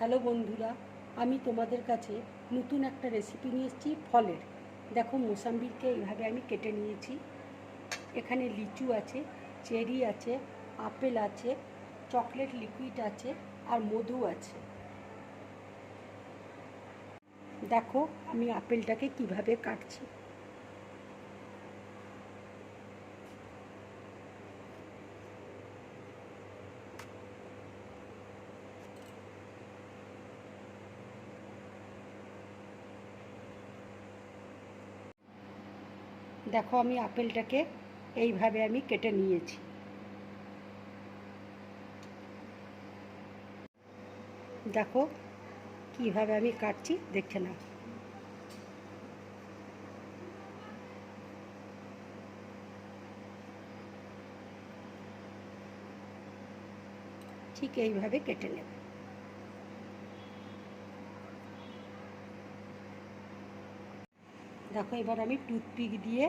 Hello বন্ধুরা, আমি তোমাদের কাছে নতুন একটা রেসিপি নিয়ে এসেছি ফলের। দেখো, মোসাম্বিকে এইভাবে আমি কেটে নিয়েছি। এখানে লিচু আছে, চেরি আছে, আপেল আছে, চকলেট লিকুইড আছে আর মধু আছে। দেখো আমি আপেলটাকে কিভাবে কাটছি। দেখো আমি আপেলটাকে এইভাবে আমি কেটে নিয়েছি। দেখো কিভাবে আমি কাটছি, দেখে নাও। ঠিক এইভাবে কেটে নেবে। দেখো এবার আমি টুথপিক দিয়ে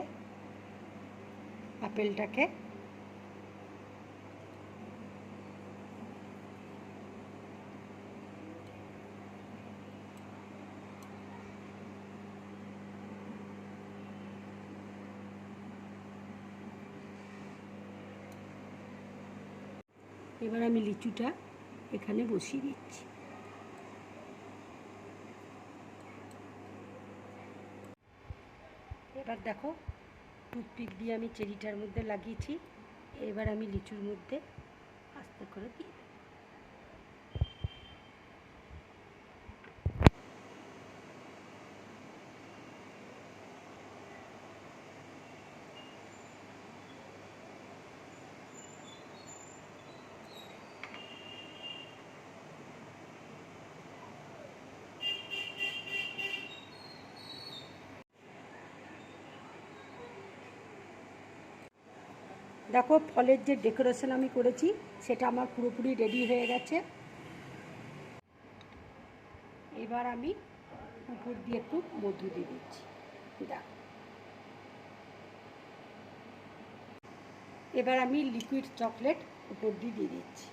আপেলটাকে এবার আমি লিচুটা এখানে বসিয়ে দিচ্ছি। এবার দেখো টুথপিক দিয়ে আমি চেরিটার মধ্যে লাগিয়েছি। এবার আমি লিচুর মধ্যে আস্তে করে দিই। দেখো ফলের যে ডেকোরেশন আমি করেছি সেটা আমার পুরোপুরি রেডি হয়ে গেছে। এবার আমি উপর দিয়ে একটু মধু দিয়ে দিচ্ছি। দেখো এবার আমি লিকুইড চকলেট উপর দিয়ে দিচ্ছি।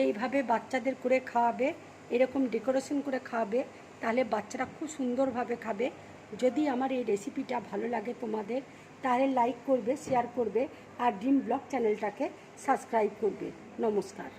এইভাবে বাচ্চাদের করে খাওয়াবে, এরকম ডেকোরেশন করে খাওয়াবে, তাহলে বাচ্চারা খুব সুন্দরভাবে খাবে। যদি আমার এই রেসিপিটা ভালো লাগে তোমাদের, তাহলে লাইক করবে, শেয়ার করবে আর ড্রিম ব্লগ চ্যানেলটাকে সাবস্ক্রাইব করবে। নমস্কার।